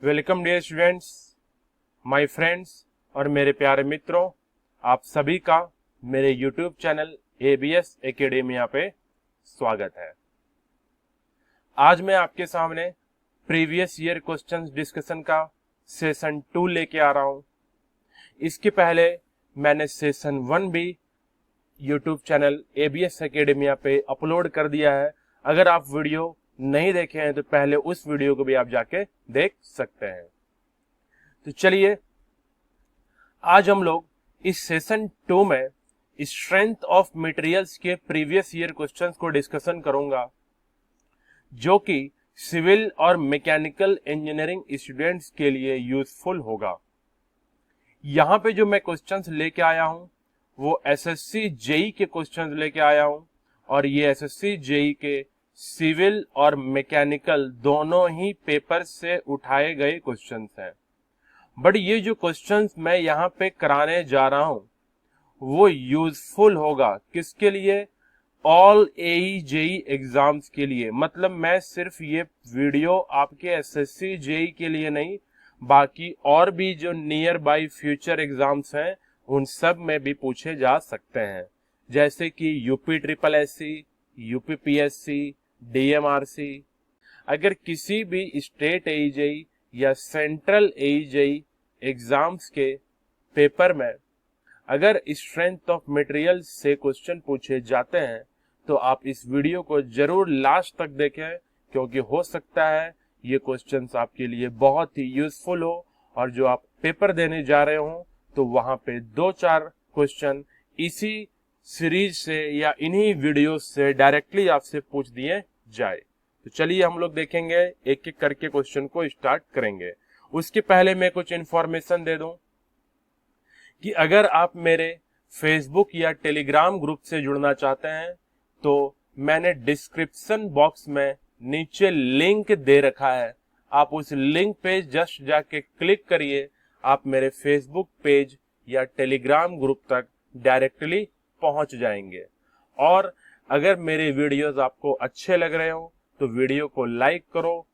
Welcome dear students, my friends और मेरे प्यारे मित्रों, आप सभी का मेरे YouTube चैनल ABS एकेडेमिया पे स्वागत है। आज मैं आपके सामने प्रीवियस ईयर क्वेश्चंस डिस्कशन का सेशन 2 लेके आ रहा हूं। इसके पहले मैंने सेशन 1 भी YouTube चैनल ABS एकेडेमिया पे अपलोड कर दिया है। अगर आप वीडियो नहीं देखे हैं तो पहले उस वीडियो को भी आप जाके देख सकते हैं। तो चलिए, आज हम लोग इस सेशन 2 में स्ट्रेंथ ऑफ मटेरियल्स के प्रीवियस ईयर क्वेश्चंस को डिस्कशन करूंगा, जो कि सिविल और मैकेनिकल इंजीनियरिंग स्टूडेंट्स के लिए यूजफुल होगा। यहां पे जो मैं क्वेश्चंस लेके आया हूं वो एसएससी जेई के क्वेश्चंस लेके आया हूं, और ये एसएससी जेई के सिविल और मैकेनिकल दोनों ही पेपर से उठाए गए क्वेश्चंस हैं। बट ये जो क्वेश्चंस मैं यहाँ पे कराने जा रहा हूं वो यूजफुल होगा किसके लिए? ऑल एई जेई एग्जाम्स के लिए। मतलब मैं सिर्फ ये वीडियो आपके एसएससी जेई के लिए नहीं, बाकी और भी जो नियर बाई फ्यूचर एग्जाम्स हैं उन सब में भी पूछे जा सकते हैं, जैसे कि UP triple SC, UP PSC, DMRC. अगर किसी भी स्टेट एईजेई या सेंट्रल एईजेई एग्जाम्स के पेपर में अगर स्ट्रेंथ ऑफ मटेरियल से क्वेश्चन पूछे जाते हैं तो आप इस वीडियो को जरूर लास्ट तक देखें, क्योंकि हो सकता है ये क्वेश्चंस आपके लिए बहुत ही यूजफुल हो, और जो आप पेपर देने जा रहे हो तो वहां पे 2-4 क्वेश्चन इसी सीरीज से या इन्हीं वीडियो से डायरेक्टली आपसे पूछ दिए जाए। तो चलिए हम लोग देखेंगे, एक एक करके क्वेश्चन को स्टार्ट करेंगे। उसके पहले मैं कुछ इंफॉर्मेशन दे दूं कि अगर आप मेरे फेसबुक या टेलीग्राम ग्रुप से जुड़ना चाहते हैं तो मैंने डिस्क्रिप्शन बॉक्स में नीचे लिंक दे रखा है। आप उस लिंक पे जस्ट जाके क्लिक करिए, आप मेरे फेसबुक पेज या टेलीग्राम ग्रुप तक डायरेक्टली पहुंच जाएंगे। और अगर मेरे वीडियोस आपको अच्छे लग रहे हो तो वीडियो को लाइक करो,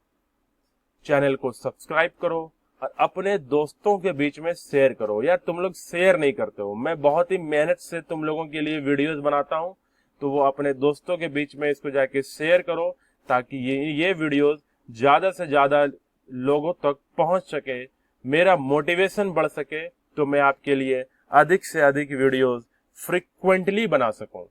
चैनल को सब्सक्राइब करो और अपने दोस्तों के बीच में शेयर करो। यार तुम लोग शेयर नहीं करते हो। मैं बहुत ही मेहनत से तुम लोगों के लिए वीडियोस बनाता हूं, तो वो अपने दोस्तों के बीच में इसको जाके शेयर करो, ताकि ये वीडियोस ज्यादा से ज्यादा लोगों तक पहुंच सके, मेरा मोटिवेशन बढ़ सके, तो मैं आपके लिए अधिक से अधिक वीडियोस फ्रिक्वेंटली बना सकूं।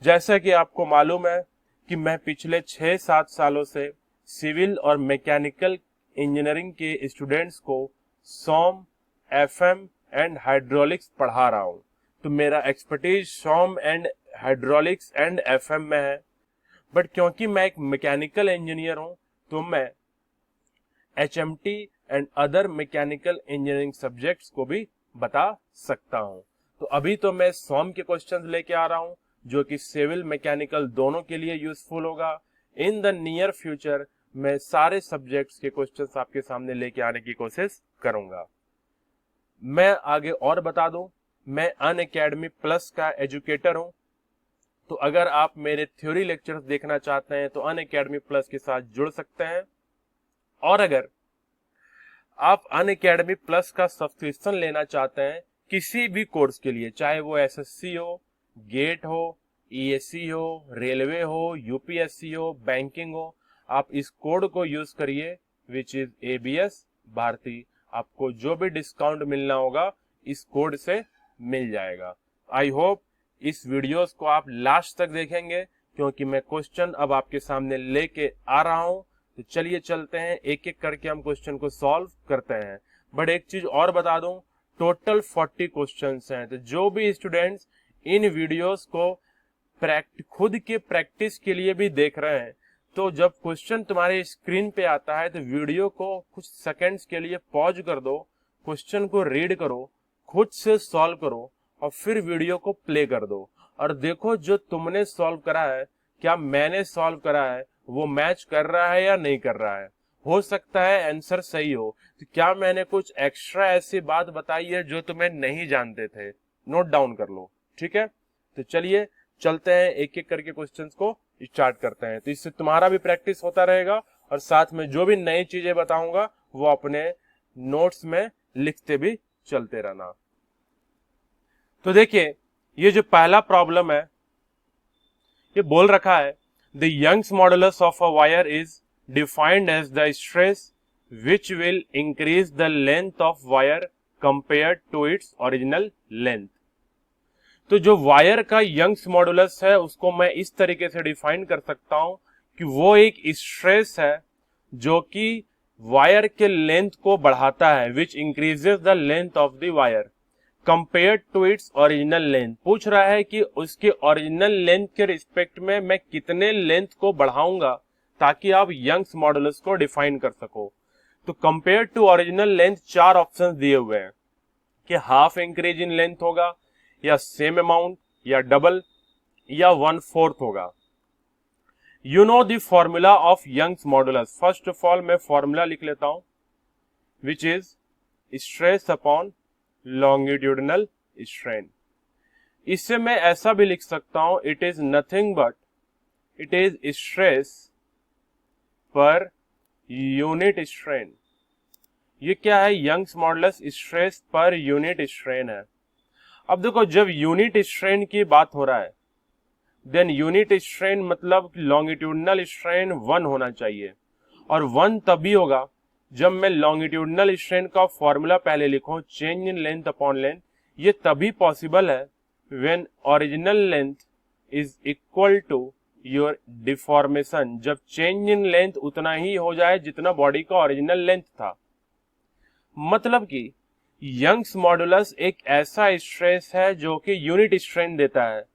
जैसा कि आपको मालूम है कि मैं पिछले 6-7 सालों से सिविल और मैकेनिकल इंजीनियरिंग के स्टूडेंट्स को सॉम, एफएम एंड हाइड्रोलिक्स पढ़ा रहा हूं। तो मेरा एक्सपर्टीज सॉम एंड हाइड्रोलिक्स एंड एफएम में है। बट क्योंकि मैं एक मैकेनिकल इंजीनियर हूं तो मैं HMT and other mechanical engineering subjects को भी बता सकता हूं। तो अभी तो मैं सॉम के क्वेश्चंस लेके आ रहा हूं, जो कि सिविल मैकेनिकल दोनों के लिए यूजफुल होगा। इन द नियर फ्यूचर मैं सारे सब्जेक्ट्स के क्वेश्चंस आपके सामने लेके आने की कोशिश करूंगा। मैं आगे और बता दूं, मैं अनअकैडमी प्लस का एजुकेटर हूं। तो अगर आप मेरे थ्योरी लेक्चर्स देखना चाहते हैं तो अनअकैडमी प्लस के साथ जुड़ सकते हैं। और अगर आप अनअकैडमी प्लस का सब्सक्रिप्शन लेना चाहते हैं किसी भी कोर्स के लिए, चाहे वो एसएससी हो, गेट हो, ईएससी हो, रेलवे हो, यूपीएससी हो, बैंकिंग हो, आप इस कोड को यूज करिए, विच इज ABS भारती। आपको जो भी डिस्काउंट मिलना होगा इस कोड से मिल जाएगा। आई होप इस वीडियोस को आप लास्ट तक देखेंगे, क्योंकि मैं क्वेश्चन अब आपके सामने लेके आ रहा हूं। तो चलिए चलते हैं, एक एक करके हम क्वेश्चन को सॉल्व करते हैं। बट एक चीज और बता दूं, टोटल 40 क्वेश्चंस हैं। तो जो भी स्टूडेंट्स इन वीडियोस को खुद के प्रैक्टिस के लिए भी देख रहे हैं, तो जब क्वेश्चन तुम्हारे स्क्रीन पे आता है तो वीडियो को कुछ सेकंड्स के लिए पॉज कर दो, क्वेश्चन को रीड करो, खुद से सॉल्व करो और फिर वीडियो को प्ले कर दो, और देखो जो तुमने सॉल्व करा है क्या मैंने सॉल्व करा है वो मैच कर रहा है या नहीं कर रहा है। हो सकता है आंसर सही हो, तो क्या मैंने कुछ एक्स्ट्रा ऐसी बात बताई है जो तुम्हें नहीं जानते थे, नोट डाउन कर लो। ठीक है, तो चलिए चलते हैं, एक एक करके क्वेश्चंस को स्टार्ट करते हैं। तो इससे तुम्हारा भी प्रैक्टिस होता रहेगा और साथ में जो भी नई चीजें बताऊंगा वो अपने नोट्स में लिखते भी चलते रहना। तो देखिए, ये जो पहला प्रॉब्लम है, ये बोल रखा है the Young's modulus of a wire is defined as the stress which will increase the length of wire compared to its original length. तो जो वायर का यंग्स मॉडुलस है उसको मैं इस तरीके से डिफाइन कर सकता हूं कि वो एक स्ट्रेस है जो कि वायर के लेंथ को बढ़ाता है, which increases the length of the wire compared to its original length. पूछ रहा है कि उसके ओरिजिनल लेंथ के रिस्पेक्ट में मैं कितने लेंथ को बढ़ाऊंगा ताकि आप यंग्स मॉडुलस को डिफाइन कर सको। तो कंपेयर टू ओरिजिनल लेंथ चार ऑप्शंस दिए हुए हैं कि हाफ इंक्रीज इन लेंथ होगा, या सेम अमाउंट, या डबल, या 1/4 होगा। You know the formula of Young's modulus. First of all मैं फॉर्मूला लिख लेता हूं, which is stress upon longitudinal strain. इससे मैं ऐसा भी लिख सकता हूं, it is nothing but it is stress per unit strain. ये क्या है? Young's modulus stress per unit strain है। अब देखो, जब यूनिट स्ट्रेन की बात हो रहा है देन यूनिट स्ट्रेन मतलब लॉन्गिट्यूडिनल स्ट्रेन 1 होना चाहिए, और 1 तभी होगा जब मैं लॉन्गिट्यूडिनल स्ट्रेन का फॉर्मूला पहले लिखूं, change in length upon length. ये तभी पॉसिबल है when original length is equal to your deformation, जब चेंज इन लेंथ उतना ही हो जाए जितना बॉडी का ओरिजिनल लेंथ था। मतलब कि यंग्स मॉडुलस एक ऐसा स्ट्रेस है जो कि यूनिट स्ट्रेन देता है।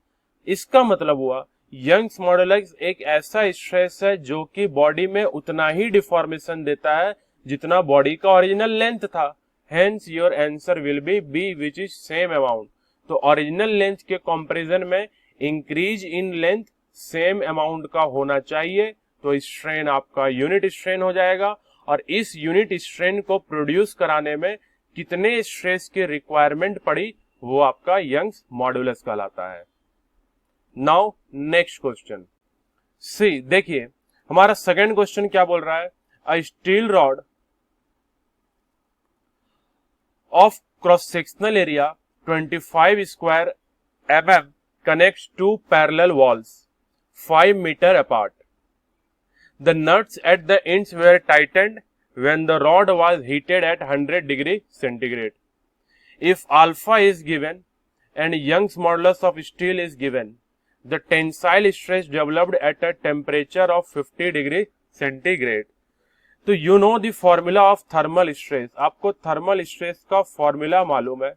इसका मतलब हुआ यंग्स मॉडुलस एक ऐसा स्ट्रेस है जो कि बॉडी में उतना ही डिफॉर्मेशन देता है जितना बॉडी का ओरिजिनल लेंथ था। Hence your answer will be B, which is same amount. तो ओरिजिनल लेंथ के कंपैरिजन में increase in length same amount का होना चाहिए, तो स्ट्रेन आपका यूनिट स्ट्रेन हो जाएगा। और इस यूनिट स्ट्रेन को प्रोड्यूस कराने में कितने स्ट्रेस की रिक्वायरमेंट पड़ी वो आपका यंग्स मॉडुलस कहलाता है। नाउ नेक्स्ट क्वेश्चन सी, देखिए हमारा सेकंड क्वेश्चन क्या बोल रहा है, a steel rod of cross sectional area 25 square mm connects two parallel walls 5 meter apart. The nuts at the ends were tightened when the rod was heated at 100 degree centigrade. If alpha is given and Young's modulus of steel is given, the tensile stress developed at a temperature of 50 degree centigrade. तो you know the formula of thermal stress. आपको thermal stress का formula मालूम है,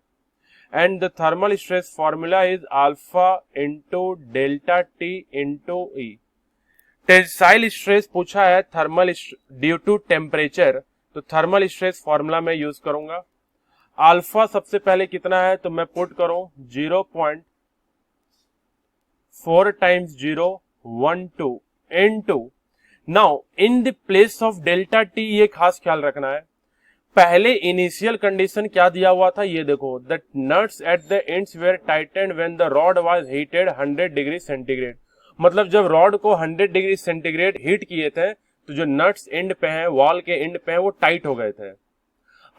and the thermal stress formula is alpha into delta T into E. Tensile stress पूछा है thermal due to temperature, तो thermal stress formula में use करूंगा। Alpha सबसे पहले कितना है तो मैं पुट करूं 0.4 times 0.12 into, now in the place of delta T, ये खास ख्याल रखना है। पहले इनिशियल कंडीशन क्या दिया हुआ था ये देखो, the nuts at the ends were tightened when the rod was heated 100 degree centigrade. मतलब जब रॉड को 100 डिग्री सेंटीग्रेड हीट किए थे तो जो नट्स एंड पे हैं, वॉल के एंड पे हैं, वो टाइट हो गए थे।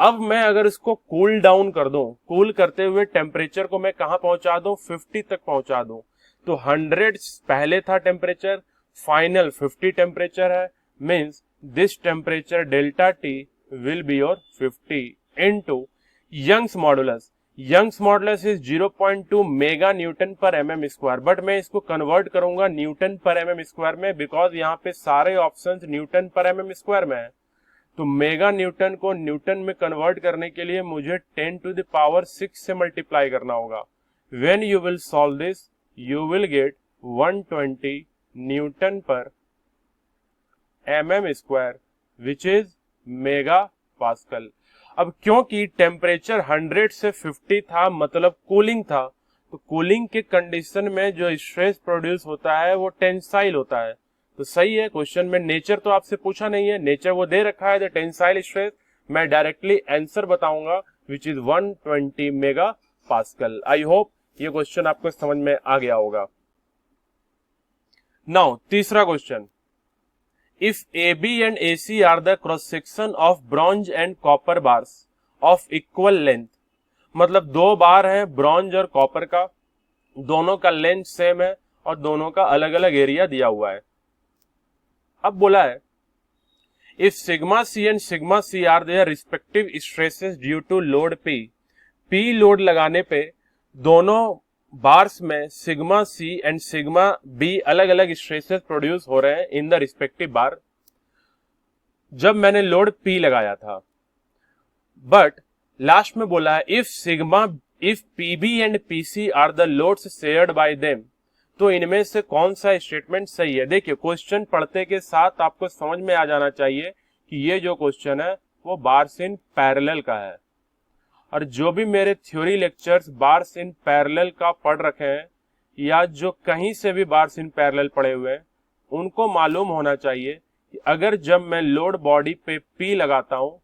अब मैं अगर इसको कूल डाउन कर दूं, कूल करते हुए टेम्परेचर को मैं कहां पहुंचा दूं, 50 तक पहुंचा दूं, तो 100 पहले था टेम्परेचर, फाइनल 50 टेम्परेचर है, means this temperature delta T will be your 50 into Young's modulus. Young's modulus is 0.2 mega Newton per mm square, but मैं इसको कन्वर्ट करूंगा न्यूटन पर mm स्क्वायर में, बिकॉज यहाँ पे सारे options Newton per mm square में है। तो मेगा न्यूटन को न्यूटन में कन्वर्ट करने के लिए मुझे 10 to the power 6 से मल्टीप्लाई करना होगा। When you will solve this, you will get 120 Newton per mm square, which is mega pascal. अब क्योंकि टेम्परेचर 100 से 50 था, मतलब कूलिंग था, तो कूलिंग के कंडीशन में जो स्ट्रेस प्रोड्यूस होता है वो टेंसाइल होता है। तो सही है, क्वेश्चन में नेचर तो आपसे पूछा नहीं है, नेचर वो दे रखा है द टेंसाइल स्ट्रेस, मैं डायरेक्टली आंसर बताऊंगा which is 120 mega pascal. I hope ये क्वेश्चन आपको समझ में आ गया होगा। नाउ तीसरा question, if AB and AC are the cross section of bronze and copper bars of equal length, मतलब दो बार है ब्रॉन्ज और कॉपर का, दोनों का लेंथ सेम है और दोनों का अलग अलग एरिया दिया हुआ है। अब बोला है if sigma C and sigma C are their respective stresses due to load P, P load लगाने पे दोनों बार्स में sigma C and sigma B अलग अलग स्ट्रेसेस प्रोड्यूस हो रहे हैं इन द रिस्पेक्टिव बार जब मैंने लोड पी लगाया था। बट लास्ट में बोला है if PB and PC are the loads shared by them, तो इनमें से कौन सा स्टेटमेंट सही है। देखिए क्वेश्चन पढ़ते के साथ आपको समझ में आ जाना चाहिए कि ये जो क्वेश्चन है वो बार्स इन पैरेलल का है, और जो भी मेरे theory lectures bars in parallel का पढ़ रखे हैं या जो कहीं से भी बार्स इन पैरेलल पढ़े हुए हैं उनको मालूम होना चाहिए कि अगर जब मैं लोड बॉडी पे पी लगाता हूं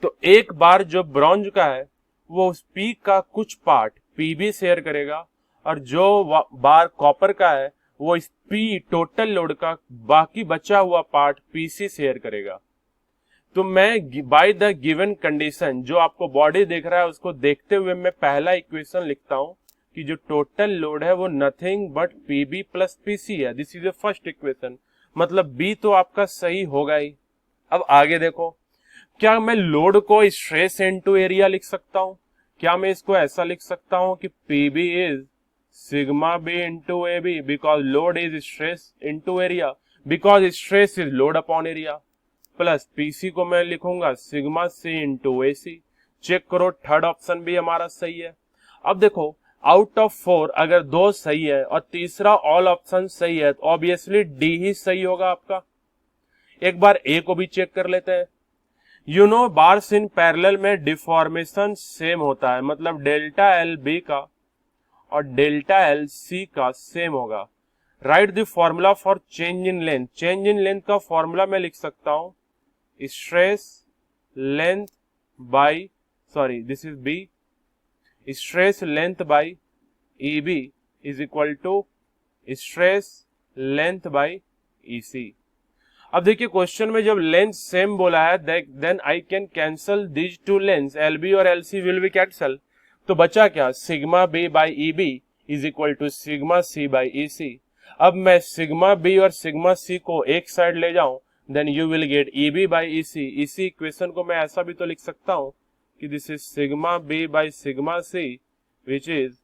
तो एक बार जो ब्रॉन्ज का है वो उस पी का कुछ पार्ट पीबी शेयर करेगा, और जो बार कॉपर का है वो इस पी टोटल लोड का बाकी बचा हुआ पार्ट पीसी शेयर करेगा। तो मैं बाय द गिवन कंडीशन जो आपको बॉडी देख रहा है उसको देखते हुए मैं पहला इक्वेशन लिखता हूं कि जो टोटल लोड है वो nothing but PB plus PC है। This is the first equation, मतलब बी तो आपका सही होगा ही। अब आगे देखो, क्या मैं लोड को स्ट्रेस इनटू एरिया लिख सकता हूं? क्या मैं इसको ऐसा लिख सकता हूं कि PB is sigma B into A B because load is stress into area, because stress is load upon area, plus PC को मैं लिखूंगा sigma C into A C. Check करो थर्ड ऑप्शन भी हमारा सही है। अब देखो आउट ऑफ 4 अगर 2 सही है और तीसरा ऑल ऑप्शन सही है तो ऑब्वियसली डी ही सही होगा आपका। एक बार ए को भी चेक कर लेते हैं। You know bars in parallel में डिफॉर्मेशन सेम होता है, मतलब डेल्टा एल बी का और डेल्टा एल सी का सेम होगा। Write the formula for change in length. Change in length का फॉर्मूला मैं लिख सकता हूं stress length by this is B, stress length by E B is equal to stress length by E C. अब देखिए question में जब length same बोला है then I can cancel these two length, L B और L C will be cancel, तो बचा क्या sigma B by E B is equal to sigma C by E C. अब मैं सिग्मा बी और sigma C को एक side ले जाऊं then you will get E B by E C. इसी इक्वेशन को मैं ऐसा भी तो लिख सकता हूं कि this is sigma B by sigma C which is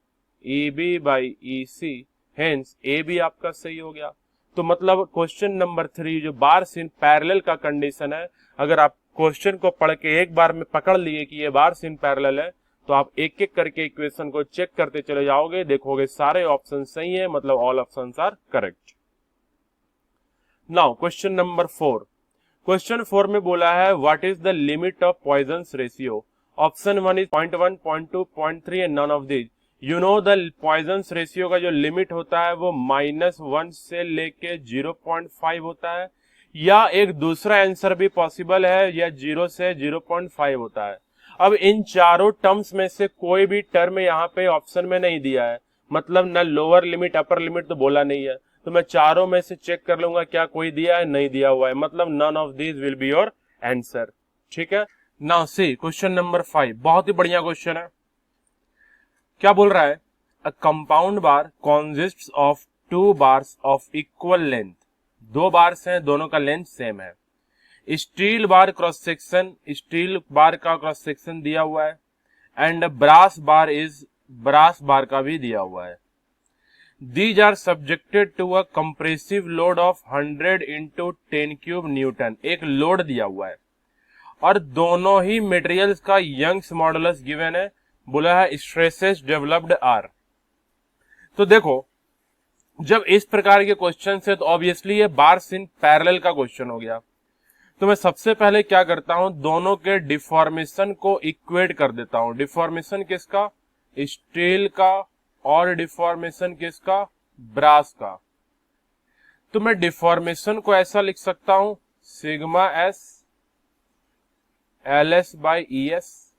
E B by E C, hence A B आपका सही हो गया। तो मतलब क्वेश्चन नंबर 3 जो बार्स इन पैरेलल का कंडीशन है, अगर आप क्वेश्चन को पढ़ के एक बार में पकड़ लिए कि ये बार्स इन पैरेलल है तो आप एक एक करके इक्वेशन को चेक करते चले जाओगे, देखोगे सारे ऑप्शन सही है, मतलब all options are correct. Now question number 4। Question 4 में बोला है what is the limit of Poisson's ratio. Option 1 is 0.1, 0.2, 0.3 and none of these. You know the Poisson's ratio का जो लिमिट होता है वो -1 से लेके 0.5 होता है, या एक दूसरा आंसर भी पॉसिबल है, या 0 से 0.5 होता है। अब इन चारों टर्म्स में से कोई भी टर्म यहाँ पे ऑप्शन में नहीं दिया है, मतलब न लोअर लिमिट अपर लिमिट तो बोला नहीं है, तो मैं चारों में से चेक कर लूंगा क्या कोई दिया है, नहीं दिया हुआ है, मतलब none of these will be your answer. ठीक है, नाउ सी क्वेश्चन नंबर 5, बहुत ही बढ़िया क्वेश्चन है। क्या बोल रहा है, a compound bar consists of 2 bars of equal length. 2 bars हैं, दोनों का लेंथ सेम है। Steel bar cross section, steel bar का क्रॉस सेक्शन दिया हुआ है, एंड ब्रास बार का भी दिया हुआ है। These are subjected to a compressive load of 100 into 10 cube Newton. एक लोड दिया हुआ है और दोनों ही मटेरियल्स का यंग्स मॉडुलस गिवन है, बोला है स्ट्रेसेस डेवलप्ड आर। तो देखो जब इस प्रकार के क्वेश्चन से तो ऑब्वियसली ये बार्स इन पैरेलल का क्वेश्चन हो गया। तो मैं सबसे पहले क्या करता हूं, दोनों के डिफॉर्मेशन को इक्वेट कर देता हूं। डिफॉर्मेशन किसका, स्टील का, और डिफॉर्मेशन किसका, ब्रास का। तो मैं डिफॉर्मेशन को ऐसा लिख सकता हूं sigma S L S by E S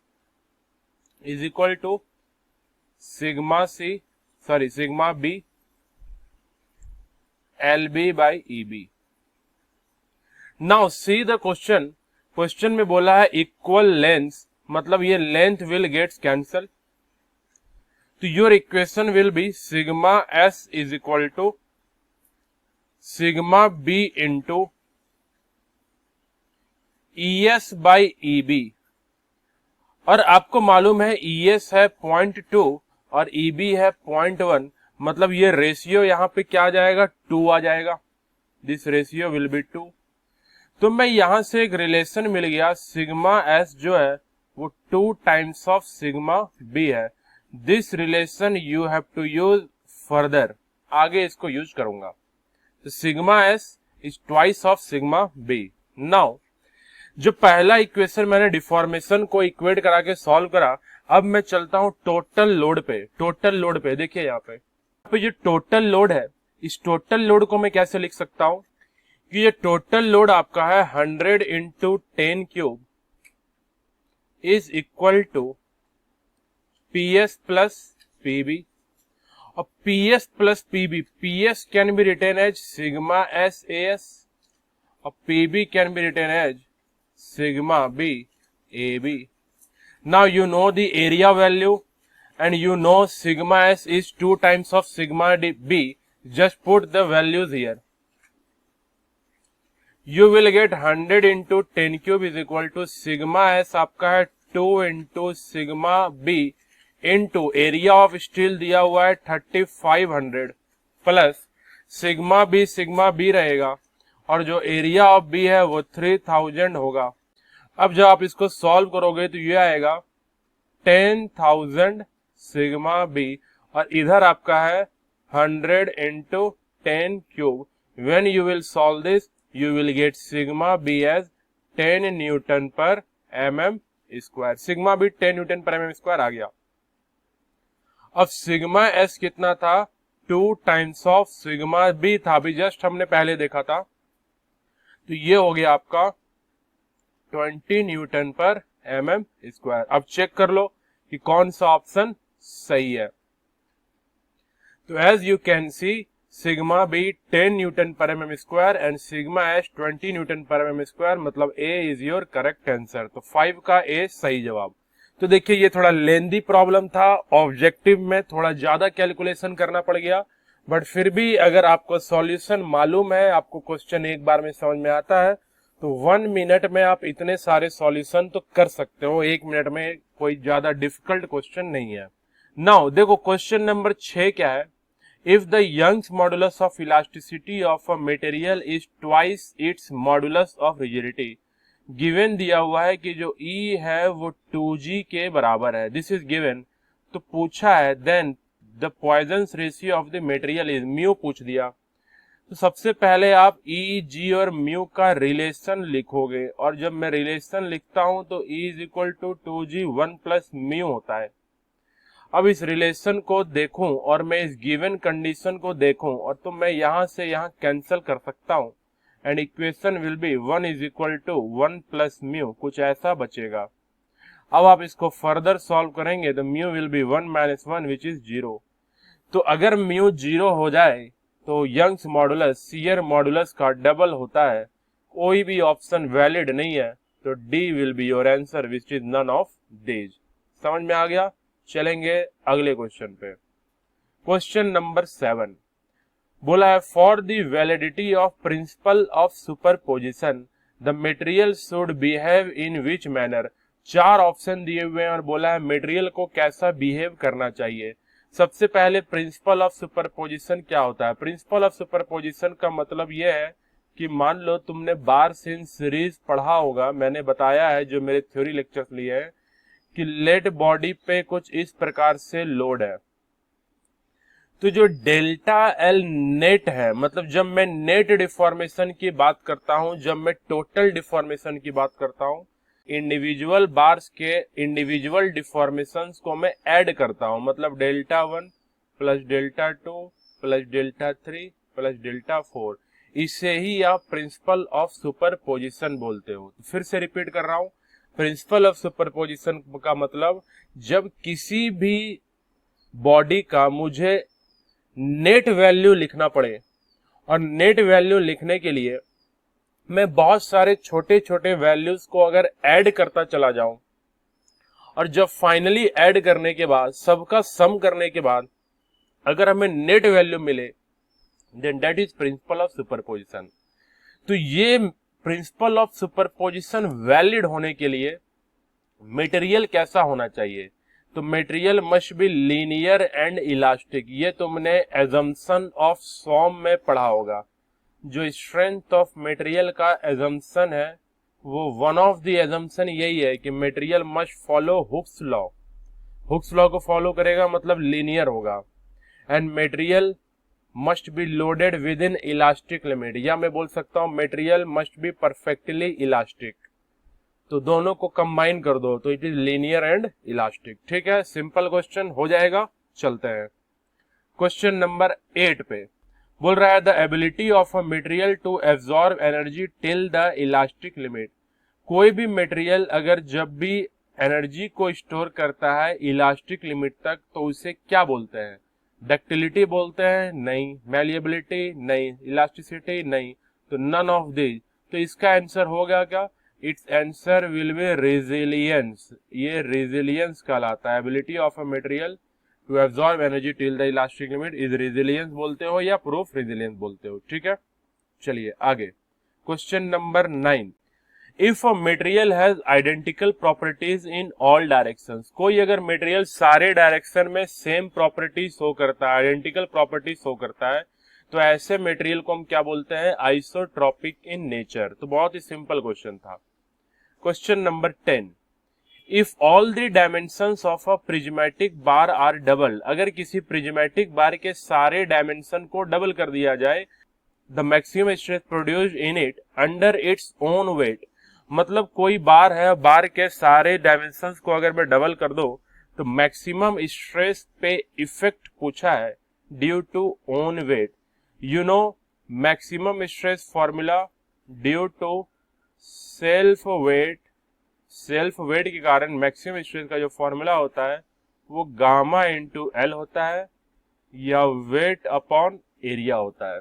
is equal to sigma B L B by E B. Now see the question, question में बोला है इक्वल लेंथ, मतलब ये लेंथ विल गेट्स कैंसल, तो your equation will be sigma S is equal to sigma B into ES by EB, और आपको मालूम है ES है 0.2 और EB है 0.1, मतलब ये रेशियो यहाँ पे क्या आ जाएगा, 2 आ जाएगा, दिस रेशियो विल बी 2। तो मैं यहां से एक रिलेशन मिल गया, सिग्मा एस जो है वो 2 टाइम्स ऑफ सिग्मा बी है। This relation you have to use further, आगे इसको यूज करूंगा। तो sigma S is twice of sigma B. Now जो पहला इक्वेशन मैंने डिफॉर्मेशन को इक्वेट करा के सॉल्व करा, अब मैं चलता हूं टोटल लोड पे। टोटल लोड पे देखिए यहाँ पे जो टोटल लोड है, इस टोटल लोड को मैं कैसे लिख सकता हूं कि ये टोटल लोड आपका है 100 into 10 cube is equal to PS plus PB, और PS plus PB, PS can be written as sigma S AS और PB can be written as sigma b AB. Now you know the area value and you know sigma s is 2 times of sigma b. Just put the values here. You will get 100 into 10 cube is equal to sigma s आपका है 2 into sigma b into area of steel दिया हुआ है 3500 plus sigma b रहेगा और जो area of B है वो 3000 होगा। अब जब आप इसको सॉल्व करोगे तो ये आएगा 10,000 सिग्मा बी और इधर आपका है 100 into 10 cube. When you will solve this you will get sigma B as 10 newton per mm square. Sigma B 10 newton per mm square आ गया। अब सिग्मा एस कितना था, 2 टाइम्स ऑफ सिग्मा बी था, अभी जस्ट हमने पहले देखा था, तो ये हो गया आपका 20 न्यूटन पर mm स्क्वायर। अब चेक कर लो कि कौन सा ऑप्शन सही है। तो as you can see sigma B 10 newton per mm square and sigma S 20 newton per mm square, मतलब A is your correct answer. तो 5 का ए सही जवाब। तो देखिए ये थोड़ा लेंदी प्रॉब्लम था, ऑब्जेक्टिव में थोड़ा ज्यादा कैलकुलेशन करना पड़ गया, बट फिर भी अगर आपको सॉल्यूशन मालूम है, आपको क्वेश्चन एक बार में समझ में आता है, तो 1 मिनट में आप इतने सारे सॉल्यूशन तो कर सकते हो। 1 मिनट में कोई ज्यादा डिफिकल्ट क्वेश्चन नहीं है। नाउ देखो क्वेश्चन नंबर 6 क्या है, if the Young's modulus of elasticity of a material is twice its modulus of rigidity, given दिया हुआ है कि जो E है वो 2G के बराबर है, दिस इज गिवन। तो पूछा है then the Poisson's ratio of the material is, mu पूछ दिया। तो सबसे पहले आप E, G और म्यू का रिलेशन लिखोगे, और जब मैं रिलेशन लिखता हूं तो E is equal to 2G 1 plus mu होता है। अब इस रिलेशन को देखूं और मैं इस गिवन कंडीशन को देखूं, और तो मैं यहां से यहां कैंसिल कर सकता हूं and equation will be 1 is equal to 1 plus mu, कुछ ऐसा बचेगा। अब आप इसको फर्दर सॉल्व करेंगे तो mu will be 1 minus 1 which is 0। तो अगर म्यू 0 हो जाए तो यंग्स मॉडुलस शियर मॉडुलस का डबल होता है, कोई भी ऑप्शन वैलिड नहीं है, तो D will be your answer which is none of these. समझ में आ गया? चलेंगे अगले क्वेश्चन पे। क्वेश्चन नंबर 7 बोला है for the validity of principal of superposition the material should behave in which manner. 4 option दिए हुए हैं और बोला है मटेरियल को कैसा बिहेव करना चाहिए। सबसे पहले प्रिंसिपल ऑफ सुपरपोजिशन क्या होता है? प्रिंसिपल ऑफ सुपरपोजिशन का मतलब यह है कि मान लो तुमने बार सीन सीरीज पढ़ा होगा, मैंने बताया है जो मेरे थ्योरी लेक्चर्स लिए हैं कि लेड बॉडी पे कुछ इस प्रकार से लोड है, तो जो डेल्टा एल नेट है, मतलब जब मैं नेट डिफॉर्मेशन की बात करता हूं, जब मैं टोटल डिफॉर्मेशन की बात करता हूं, इंडिविजुअल बार्स के इंडिविजुअल डिफॉर्मेशंस को मैं ऐड करता हूं, मतलब delta 1 plus delta 2 plus delta 3 plus delta 4, इसे ही आप प्रिंसिपल ऑफ सुपरपोजिशन बोलते हो। फिर से रिपीट कर रहा हूं, प्रिंसिपल ऑफ सुपरपोजिशन का मतलब जब किसी भी बॉडी का मुझे नेट वैल्यू लिखना पड़े, और नेट वैल्यू लिखने के लिए मैं बहुत सारे छोटे छोटे वैल्यूज को अगर ऐड करता चला जाऊं और जब फाइनली ऐड करने के बाद सबका सम करने के बाद अगर हमें नेट वैल्यू मिले, then that is principle of superposition. तो ये प्रिंसिपल ऑफ सुपरपोजिशन वैलिड होने के लिए मटेरियल कैसा होना चाहिए? तो material must be linear and elastic. ये तुमने एजम्पशन ऑफ सॉम में पढ़ा होगा। जो स्ट्रेंथ ऑफ मटेरियल का एजम्पशन है वो वन ऑफ द एजम्पशन यही है कि material must follow Hooke's law. Hooke's law को फॉलो करेगा मतलब लीनियर होगा। And material must be loaded with in elastic limit, या मैं बोल सकता हूं material must be perfectly elastic. तो दोनों को कंबाइन कर दो तो it is linear and elastic. ठीक है, सिंपल क्वेश्चन हो जाएगा। चलते हैं क्वेश्चन नंबर 8 पे। बोल रहा है the ability of a material to absorb energy till the elastic limit. कोई भी मटेरियल अगर जब भी एनर्जी को स्टोर करता है इलास्टिक लिमिट तक तो उसे क्या बोलते हैं? डक्टिलिटी बोलते हैं? नहीं। मैलिएबिलिटी? नहीं। इलास्टिसिटी? नहीं। तो नन ऑफ दिस। तो इसका आंसर होगा क्या? Its answer will be resilience. ये रेजिलियंस कहलाता है। Ability of a material to absorb energy till the elastic limit is resilience बोलते हो या प्रूफ रेजिलियंस बोलते हो। ठीक है, चलिए आगे question number 9। If a material has identical properties in all directions. कोई अगर मटेरियल सारे डायरेक्शन में सेम प्रॉपर्टी शो करता है, आइडेंटिकल प्रॉपर्टी शो करता है, तो ऐसे मटेरियल को हम क्या बोलते हैं? Isotropic in nature. तो बहुत ही सिंपल क्वेश्चन था। Question number 10। If all the dimensions of a prismatic bar are double. अगर किसी प्रिज्मेटिक बार के सारे डायमेंशन को डबल कर दिया जाए, the maximum stress produced in it under its own wait. मतलब कोई बार है, बार के सारे डायमेंशंस को अगर मैं डबल कर दो तो मैक्सिमम स्ट्रेस पे इफेक्ट पूछा है due to own weight. You know maximum stress formula due to self weight. Self weight के कारण मैक्सिमम स्ट्रेस का जो फॉर्मूला होता है वो गामा इंटू एल होता है या वेट अपॉन एरिया होता है।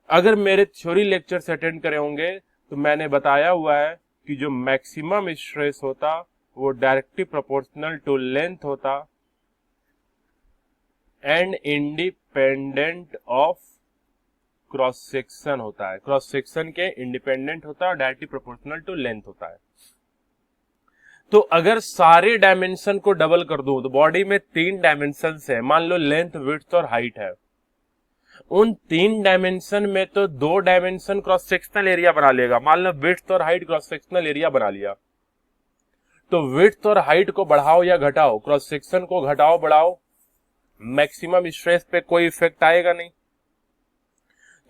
अगर मेरे थ्योरी लेक्चर से अटेंड करे होंगे तो मैंने बताया हुआ है कि जो मैक्सिमम स्ट्रेस होता वो डायरेक्टली प्रोपोर्शनल टू लेंथ होता and independent of cross section होता है। क्रॉस सेक्शन के इंडिपेंडेंट होता है और डायरेक्टली प्रोपोर्शनल टू लेंथ होता है। तो अगर सारे डायमेंशन को डबल कर दूं तो बॉडी में 3 डायमेंशन है, मान लो लेंथ, विड्थ और हाइट है। उन 3 डायमेंशन में तो 2 डायमेंशन क्रॉस सेक्शनल एरिया बना लेगा। मान लो विड्थ और हाइट क्रॉस सेक्शनल एरिया बना लिया, तो विड्थ और हाइट को बढ़ाओ या घटाओ, क्रॉस सेक्शन को घटाओ बढ़ाओ, मैक्सिमम स्ट्रेस पे कोई इफेक्ट आएगा नहीं।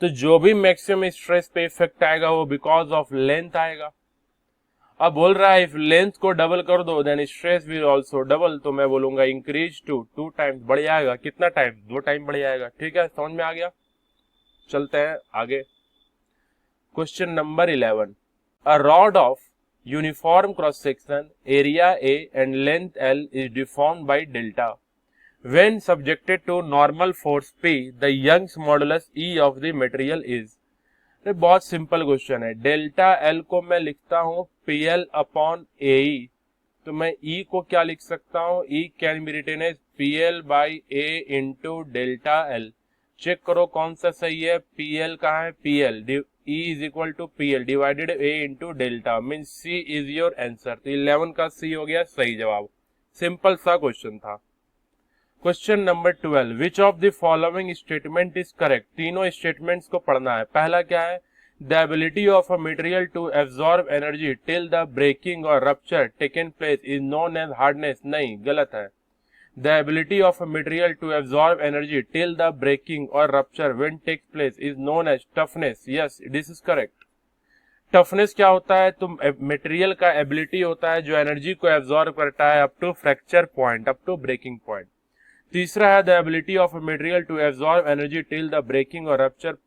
तो जो भी मैक्सिमम स्ट्रेस पे इफेक्ट आएगा वो बिकॉज ऑफ लेंथ आएगा। अब बोल रहा है इफ लेंथ को डबल कर दो then stress will also double. तो मैं बोलूंगा इंक्रीज टू 2 टाइम्स। बढ़ जाएगा। कितना टाइम? 2 टाइम बढ़ जाएगा। ठीक है, समझ में आ गया। चलते हैं आगे question number 11। A rod of uniform cross section area A and length L is deformed by delta when subjected to normal force P the Young's modulus E of the material is. बहुत simple question है। Delta L को मैं लिखता हूं P L upon A E. तो मैं E को क्या लिख सकता हूं? E can be written as P L by A into delta L. Check करो कौन सा सही है। पी एल कहाँ है? P L E is equal to P L divided A into delta, mean C is your answer. तो 11 का सी हो गया सही जवाब। सिंपल सा क्वेश्चन था। Question number 12। Which of the following statement is correct. तीनों स्टेटमेंट्स को पढ़ना है। पहला क्या है? The ability of a material to absorb energy till the breaking और rupture taken place is known as hardness. नहीं, गलत है। The ability of a material to absorb energy till the breaking और rupture when takes place is known as toughness. Yes, this is correct. Toughness क्या होता है? तो material का ability होता है जो एनर्जी को एब्जॉर्ब करता है up to fracture point, up to breaking point. तीसरा है the ability of a material to absorb energy till the breaking और rupture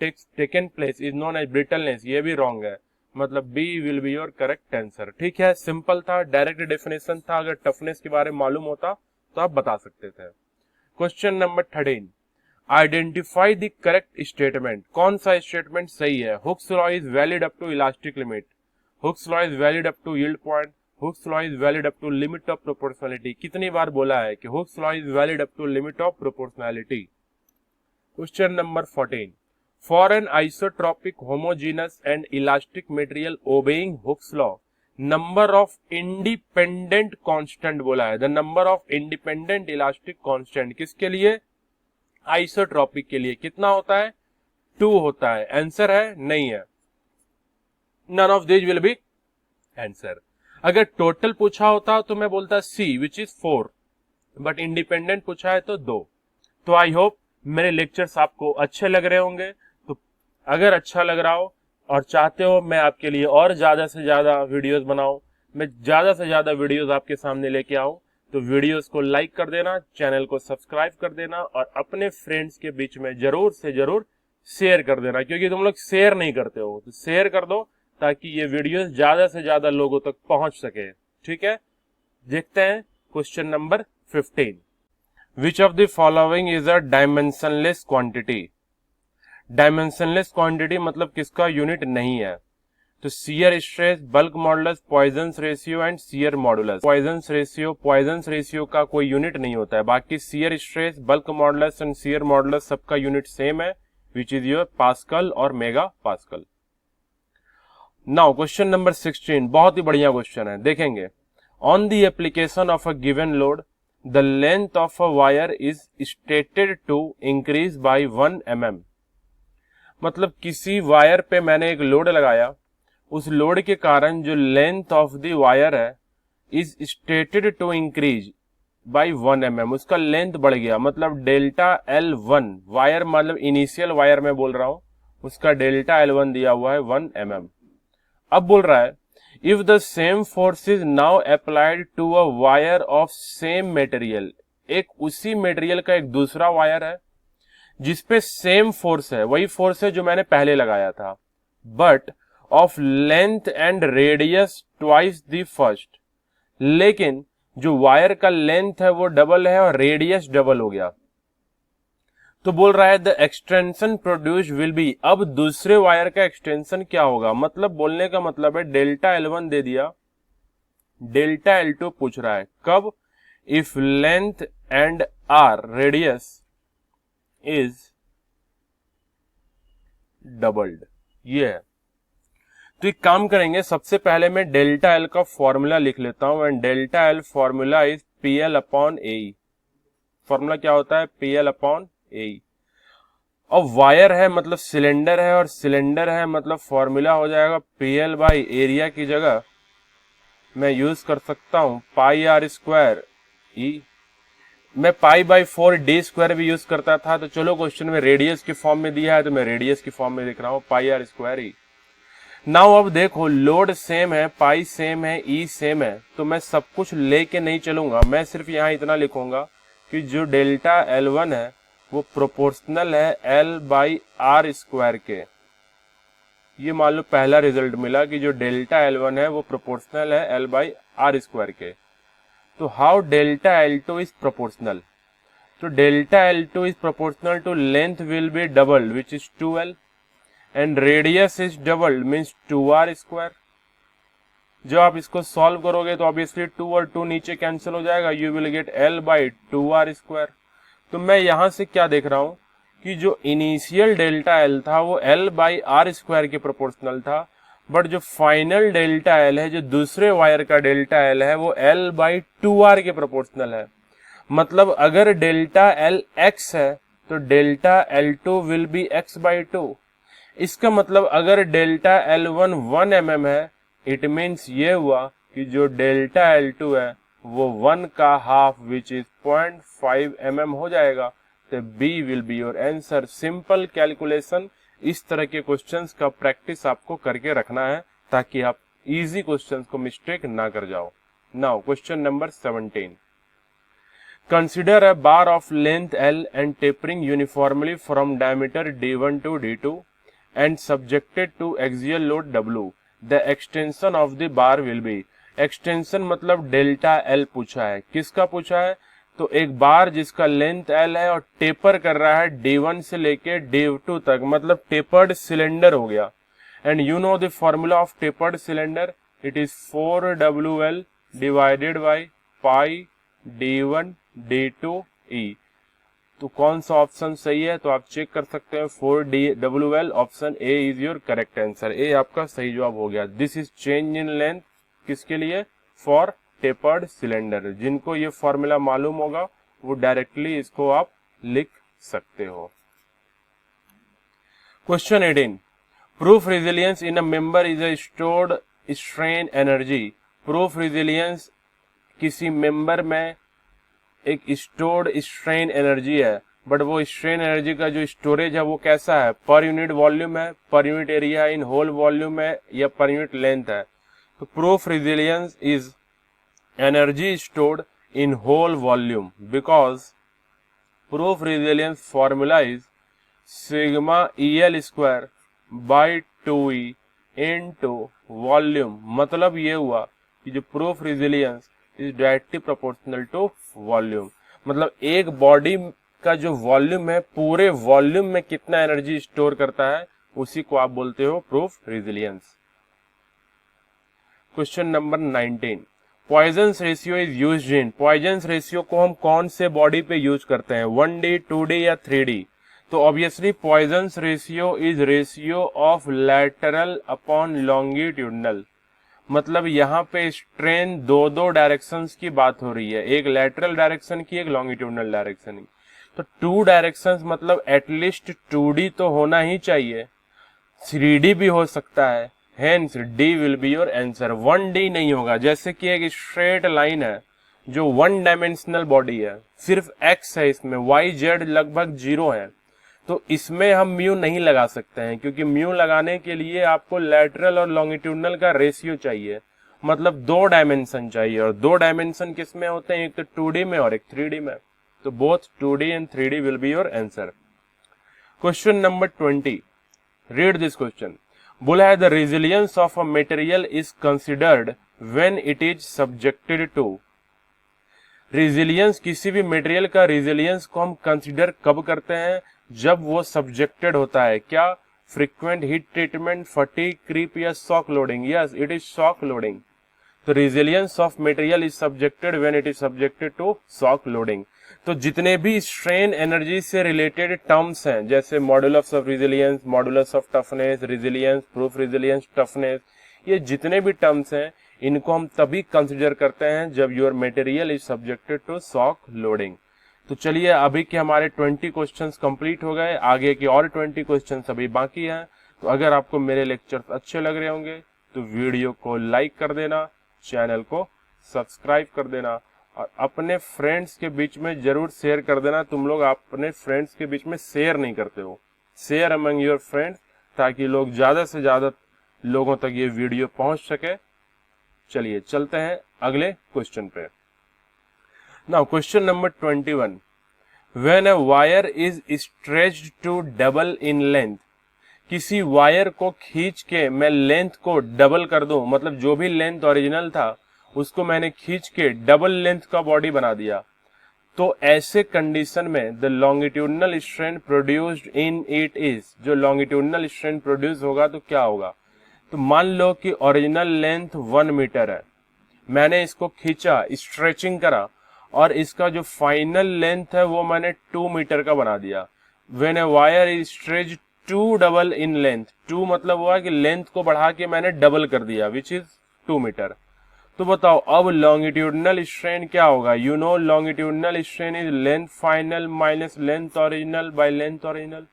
taken place is known as brittleness. ये भी रॉन्ग है, मतलब B will be your correct answer. ठीक है, simple था, डायरेक्ट डेफिनेशन था। अगर टफनेस के बारे में मालूम होता तो आप बता सकते थे। Question number 13। Identify the correct statement. कौन सा स्टेटमेंट सही है? Hooke's law is valid up to elastic limit, Hooke's law is valid up to yield point, Hooke's law is valid up to limit of proportionality. कितनी बार बोला है कि Hooke's law is valid up to limit of proportionality. Question number 14, for an isotropic homogeneous and elastic material obeying Hooke's law number of independent constant बोला है। The number of independent elastic constant किसके लिए? Isotropic के लिए। कितना होता है? 2 होता है। आंसर है? नहीं है। None of this will be answer. अगर टोटल पूछा होता तो मैं बोलता C which is 4, but independent पूछा है तो 2। तो आई होप मेरे लेक्चर्स आपको अच्छे लग रहे होंगे। तो अगर अच्छा लग रहा हो और चाहते हो मैं आपके लिए और ज्यादा से ज्यादा वीडियोस बनाऊं, मैं ज्यादा से ज्यादा वीडियोस आपके सामने लेके आऊं, तो वीडियोस को लाइक कर देना, चैनल को सब्सक्राइब कर देना और अपने फ्रेंड्स के बीच में जरूर से जरूर शेयर कर देना, क्योंकि तुम लोग शेयर नहीं करते हो। तो शेयर कर दो ताकि ये वीडियोस ज्यादा से ज्यादा लोगों तक पहुंच सके। ठीक है, देखते हैं question number 15। Which of the following is a dimensionless quantity? Dimensionless quantity मतलब किसका यूनिट नहीं है? तो shear stress, bulk modulus, Poisson's ratio and shear modulus. Poisson's ratio का कोई यूनिट नहीं होता है। बाकी shear stress, bulk modulus and shear modulus सबका यूनिट सेम है, विच इज योर पास्कल और mega pascal. Now question number 16, बहुत ही बढ़िया क्वेश्चन है, देखेंगे। On the application of a given load the length of a wire is stated to increase by 1 mm। मतलब किसी वायर पे मैंने एक लोड लगाया, उस लोड के कारण जो लेंथ ऑफ द वायर है is stated to increase by 1 mm, उसका लेंथ बढ़ गया। मतलब डेल्टा L1 वायर, मतलब इनिशियल वायर में बोल रहा हूं, उसका डेल्टा L1 दिया हुआ है 1 mm। अब बोल रहा है if the same force is now applied to a wire of same material. एक उसी मटेरियल का एक दूसरा वायर है जिसपे सेम फोर्स है, वही फोर्स है जो मैंने पहले लगाया था, but of length and radius twice the first. लेकिन जो वायर का लेंथ है वो डबल है और रेडियस डबल हो गया। तो बोल रहा है the extension produce will be. अब दूसरे वायर का एक्सटेंशन क्या होगा? मतलब बोलने का मतलब है डेल्टा L1 दे दिया, डेल्टा L2 पूछ रहा है कब? If length and R radius is doubled. ये है। तो एक काम करेंगे, सबसे पहले मैं डेल्टा L का फॉर्मूला लिख लेता हूं। And delta L formula is PL upon AE। Formula क्या होता है? PL upon AE। अब वायर है मतलब सिलेंडर है, और सिलेंडर है मतलब फॉर्मूला हो जाएगा PL बाई एरिया की जगह मैं यूज कर सकता हूं पाई आर स्क्वायर E। मैं पाई बाई 4D स्क्वायर भी यूज करता था, तो चलो क्वेश्चन में रेडियस के फॉर्म में दिया है तो मैं रेडियस की फॉर्म में लिख रहा हूं पाई आर स्क्वायर E। नाउ अब देखो, लोड सेम है, पाई सेम है, ई सेम है, तो मैं सब कुछ लेके नहीं चलूंगा। मैं सिर्फ यहां इतना लिखूंगा कि जो डेल्टा L1 है वो प्रोपोर्शनल है L बाई आर स्क्वायर के। ये मान लो पहला रिजल्ट मिला कि जो डेल्टा L1 है वो प्रोपोर्शनल है L बाई आर स्क्वायर के। तो how delta L2 is proportional? तो delta L2 is proportional to length will be double which is 2L and radius is double means 2R square. जब आप इसको solve करोगे तो ऑब्वियसली 2 और 2 नीचे कैंसिल हो जाएगा, you will gate L by 2R square. तो मैं यहां से क्या देख रहा हूं कि जो इनिशियल डेल्टा L था वो L बाई आर स्क्वायर के प्रोपोर्शनल था, बट जो फाइनल डेल्टा L है, जो दूसरे वायर का डेल्टा L है, वो L बाई 2R के प्रोपोर्शनल है। मतलब अगर डेल्टा L x है तो delta L2 will be x by 2। इसका मतलब अगर डेल्टा L1 1 mm है, इट मीन्स ये हुआ कि जो डेल्टा L2 है वो 1 का हाफ विच इज 0.5 mm हो जाएगा। तो B will be your answer. Simple calculation, इस तरह के क्वेश्चंस का प्रैक्टिस आपको करके रखना है ताकि आप इजी क्वेश्चंस को मिस्टेक ना कर जाओ। Now question number 17, consider a bar of length L and tapering uniformly from diameter D1 to D2 and subjected to axial load W, the extension of the bar will be। extension मतलब delta L पूछा है, किसका पूछा है? तो एक बार जिसका length L है और टेपर कर रहा है D1 से लेके D2 तक, मतलब टेपर्ड सिलेंडर हो गया। And you know the formula of tapered cylinder, it is 4WL divided by pi D1 D2E। तो कौन सा ऑप्शन सही है, तो आप चेक कर सकते हैं 4WL, option A is your correct answer. A आपका सही जवाब हो गया। This is change in length किसके लिए, फॉर टेपर्ड सिलेंडर। जिनको ये फॉर्मूला मालूम होगा वो डायरेक्टली इसको आप लिख सकते हो। Question 18, proof resilience in a member is a stored strain energy. Proof resilience किसी मेंबर में एक स्टोर्ड स्ट्रेन एनर्जी है, बट वो स्ट्रेन एनर्जी का जो स्टोरेज है वो कैसा है, पर यूनिट वॉल्यूम है, per unit area, in whole volume है, या पर यूनिट लेंथ है। तो proof resilience is energy stored in whole volume, because proof resilience formula is sigma EL square by 2E into volume. मतलब ये हुआ कि जो proof resilience is directly proportional to volume. मतलब एक बॉडी का जो वॉल्यूम है, पूरे वॉल्यूम में कितना एनर्जी स्टोर करता है, उसी को आप बोलते हो proof resilience. Question number 19, Poisson's ratio is used in. Poisson's ratio को हम कौन से बॉडी पे यूज करते हैं, 1D 2D या 3D। तो obviously Poisson's ratio is ratio of lateral upon longitudinal. मतलब यहाँ पे स्ट्रेन दो डायरेक्शंस की बात हो रही है, एक लैटरल डायरेक्शन की, एक लॉन्गिट्यूडनल डायरेक्शन की। तो 2 डायरेक्शंस मतलब एटलीस्ट 2D तो होना ही चाहिए, 3D भी हो सकता है। Hence D will be your answer. 1D नहीं होगा, जैसे कि एक स्ट्रेट लाइन है जो 1 डायमेंशनल बॉडी है, सिर्फ x है इसमें, y z लगभग 0 है, तो इसमें हम म्यू नहीं लगा सकते हैं, क्योंकि म्यू लगाने के लिए आपको लैटरल और लॉन्गिट्यूडनल का रेशियो चाहिए, मतलब 2 डायमेंशन चाहिए। और 2 डायमेंशन किस में होते हैं, एक तो 2D में और एक 3D में। तो both 2D and 3D will be your answer. Question number 20, read this question. बोला है the resilience of a material is considered when it is subjected to. Resilience, किसी भी मटेरियल का रेजिलियंस को हम कंसिडर कब करते हैं, जब वो सब्जेक्टेड होता है, क्या, frequent heat treatment, fatigue, creep या shock loading. Yes, it is shock loading. तो resilience of material is subjected when it is subjected to shock loading. तो जितने भी स्ट्रेन एनर्जी से रिलेटेड टर्म्स हैं, जैसे modulus of resilience, modulus of toughness, resilience, proof resilience, toughness, ये जितने भी टर्म्स हैं इनको हम तभी कंसिडर करते हैं जब your material is subjected to shock loading. तो चलिए, अभी के हमारे 20 क्वेश्चंस कंप्लीट हो गए, आगे के और 20 क्वेश्चंस अभी बाकी हैं। तो अगर आपको मेरे लेक्चर्स अच्छे लग रहे होंगे तो वीडियो को लाइक कर देना, चैनल को सब्सक्राइब कर देना और अपने फ्रेंड्स के बीच में जरूर शेयर कर देना। तुम लोग अपने फ्रेंड्स के बीच में शेयर नहीं करते हो, शेयर अमंग योर फ्रेंड्स, ताकि लोग ज्यादा से ज्यादा लोगों तक ये वीडियो पहुंच सके। चलिए चलते हैं अगले क्वेश्चन पे। Now question number 21, when a wire is stretched to double in length. किसी वायर को खींच के मैं लेंथ को डबल कर दूं, मतलब जो भी लेंथ ओरिजिनल था उसको मैंने खींच के डबल लेंथ का बॉडी बना दिया, तो ऐसे कंडीशन में the longitudinal strain produced in it is, जो लॉन्गिट्यूडनल स्ट्रेन प्रोड्यूस होगा तो क्या होगा। तो मान लो कि ओरिजिनल लेंथ 1 मीटर है, मैंने इसको खींचा, स्ट्रेचिंग करा, और इसका जो फाइनल लेंथ है वो मैंने 2 मीटर का बना दिया। When a wire is stretched to double in length, 2 मतलब हुआ कि लेंथ को बढ़ा के मैंने डबल कर दिया, विच इज 2 मीटर। तो बताओ अब लॉन्गिट्यूडनल स्ट्रेन क्या होगा। You know longitudinal strain is length final minus length original by length original.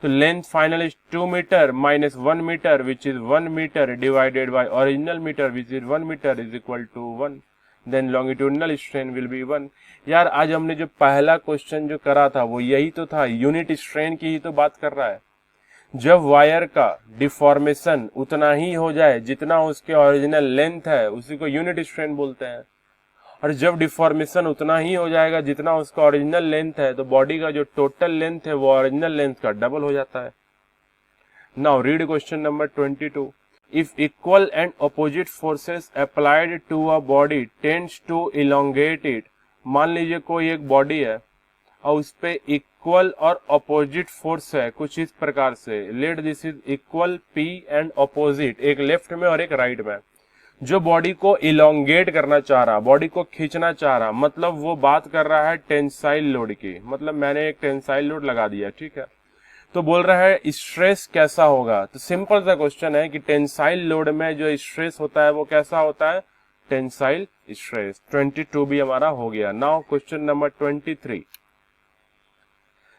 तो length final is 2 meter minus 1 meter which is 1 meter divided by original meter which is 1 meter is equal to 1। Then longitudinal strain will be 1। यार आज हमने जो पहला question जो करा था वो यही तो था, यूनिट स्ट्रेन की ही तो बात कर रहा है। जब वायर का डिफॉर्मेशन उतना ही हो जाए जितना उसके ओरिजिनल लेंथ है, उसी को यूनिट स्ट्रेन बोलते हैं। और जब डिफॉर्मेशन उतना ही हो जाएगा जितना उसका ओरिजिनल लेंथ है, तो बॉडी का जो टोटल लेंथ है वो ओरिजिनल लेंथ का डबल हो जाता है। Now read question number 22। If equal and opposite forces applied to a body tends to elongate it, मान लीजिए कोई एक बॉडी है और उस पे इक्वल और अपोजिट फोर्स है कुछ इस प्रकार से, let this is equal P and opposite, एक लेफ्ट में और एक राइट में, जो बॉडी को इलोंगेट करना चाह रहा, बॉडी को खींचना चाह रहा, मतलब वो बात कर रहा है टेंसाइल लोड की, मतलब मैंने एक टेंसाइल लोड लगा दिया, ठीक है, तो बोल रहा है स्ट्रेस कैसा होगा। तो सिंपल सा क्वेश्चन है कि टेंसाइल लोड में जो स्ट्रेस होता है वो कैसा होता है, टेंसाइल स्ट्रेस। 22 भी हमारा हो गया। Now question number 23,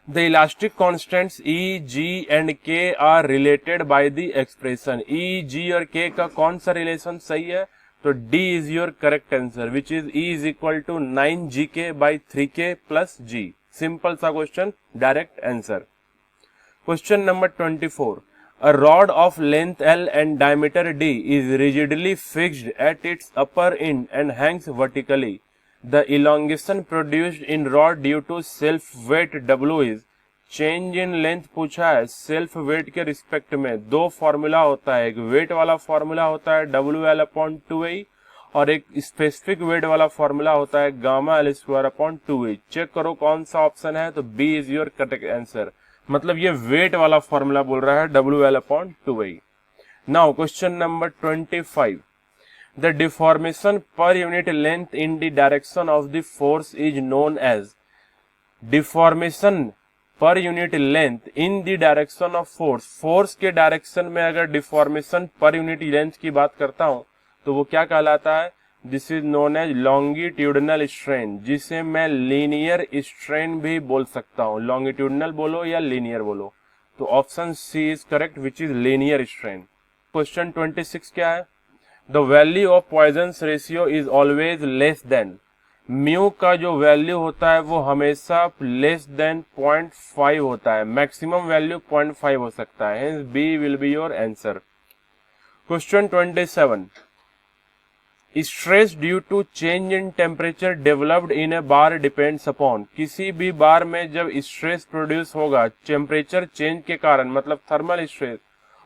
The elastic constants E, G and K are related by the expression। E, G और K का कौन सा रिलेशन सही है, तो D is your correct answer, which is E is equal to 9GK by 3K plus G। Simple सा question, direct answer. Question number 24, A rod of length L and diameter D is rigidly fixed at its upper end and hangs vertically। The elongation produced in rod due to self weight W is, change in length पूछा है self weight के respect में, दो formula होता है, एक wait वाला formula होता है WL/2A और एक स्पेसिफिक वेट वाला फॉर्मूला होता है गामा L²/2A। चेक करो कौन सा ऑप्शन है, तो B is your correct answer, मतलब ये वेट वाला फॉर्मूला बोल रहा है WL/2A। Now question number 25, The deformation per unit length in the direction of the force is known as। deformation per unit length in the direction of force, force के direction में अगर deformation पर unit length की बात करता हूं तो वो क्या कहलाता है, this is known as longitudinal strain, जिसे मैं लीनियर स्ट्रेन भी बोल सकता हूं, लॉन्गिट्यूडनल बोलो या लीनियर बोलो, तो option C is correct, which is linear strain. Question 26 क्या है, the value of Poisson's ratio is always less than, mu का जो वैल्यू होता है वो हमेशा लेस देन 0.5 होता है, मैक्सिमम वैल्यू 0.5 हो सकता है, hence B will be your answer. Question 27, stress due to change in temperature developed in a bar depends upon, किसी भी बार में जब स्ट्रेस प्रोड्यूस होगा टेम्परेचर चेंज के कारण, मतलब थर्मल स्ट्रेस,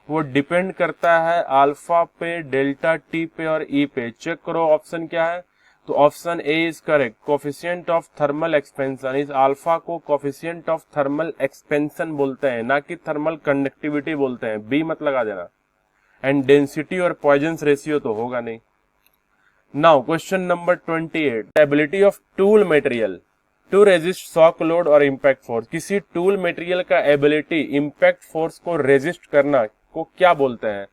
वो डिपेंड करता है अल्फा पे, डेल्टा टी पे और ई पे। चेक करो ऑप्शन क्या है, तो option A is correct, coefficient of thermal expansion. इस अल्फा को कोफिशिएंट ऑफ थर्मल एक्सपेंशन बोलते हैं, ना कि थर्मल कंडक्टिविटी बोलते हैं, बी मत लगा देना। एंड डेंसिटी और पॉइजन्स रेशियो तो होगा नहीं। Now question number 28, ability of tool material to resist shock load और इम्पैक्ट फोर्स, किसी टूल मटेरियल का एबिलिटी इम्पैक्ट फोर्स को रेजिस्ट करना को क्या बोलते हैं।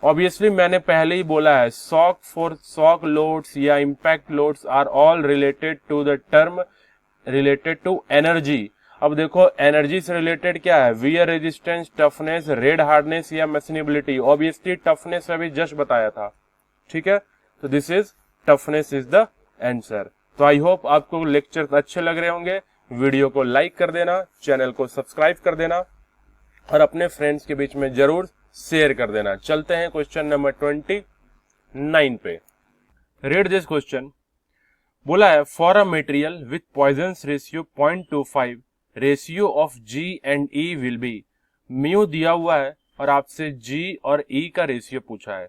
ऑब्वियसली मैंने पहले ही बोला है, शॉक फोर्स, शॉक लोड्स या impact loads are all related to the term related to energy. अब देखो एनर्जी से रिलेटेड क्या है, wear resistance, toughness, red hardness या मैशनेबिलिटी। ऑब्वियसली टफनेस अभी जस्ट बताया था, ठीक है, तो this is toughness is the answer. तो आई होप आपको लेक्चर अच्छे लग रहे होंगे, वीडियो को लाइक कर देना, चैनल को सब्सक्राइब कर देना और अपने फ्रेंड्स के बीच में जरूर शेयर कर देना। चलते हैं क्वेश्चन नंबर 29 पे। रीड दिस क्वेश्चन, बोला है for a material with Poisson's ratio 0.25 ratio of G and E will be, mu दिया हुआ है और आपसे जी और ई का रेशियो पूछा है,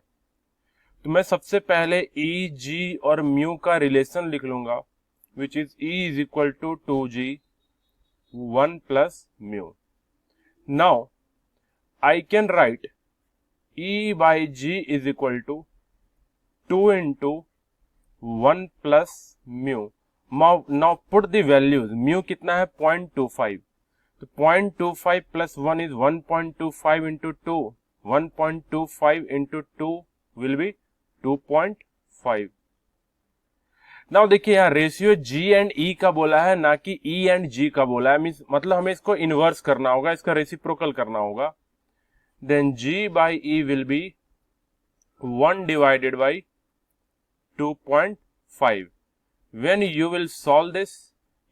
तो मैं सबसे पहले ई, जी और म्यू का रिलेशन लिख लूंगा, which is E is equal to 2g 1 plus mu. Now I can write E by G is equal to 2 into 1 plus mu। Now put the values, mu कितना है 0.25, तो 0.25 plus 1 is 1.25 into 2, 1.25 into 2 will be 2.5। Now देखिए यहाँ ratio G and E का बोला है, ना कि E एंड G का बोला है, मतलब हमें इसको इन्वर्स करना होगा, इसका रेसिप्रोकल करना होगा। Then G by E will be 1 divided by 2.5. When you will solve this,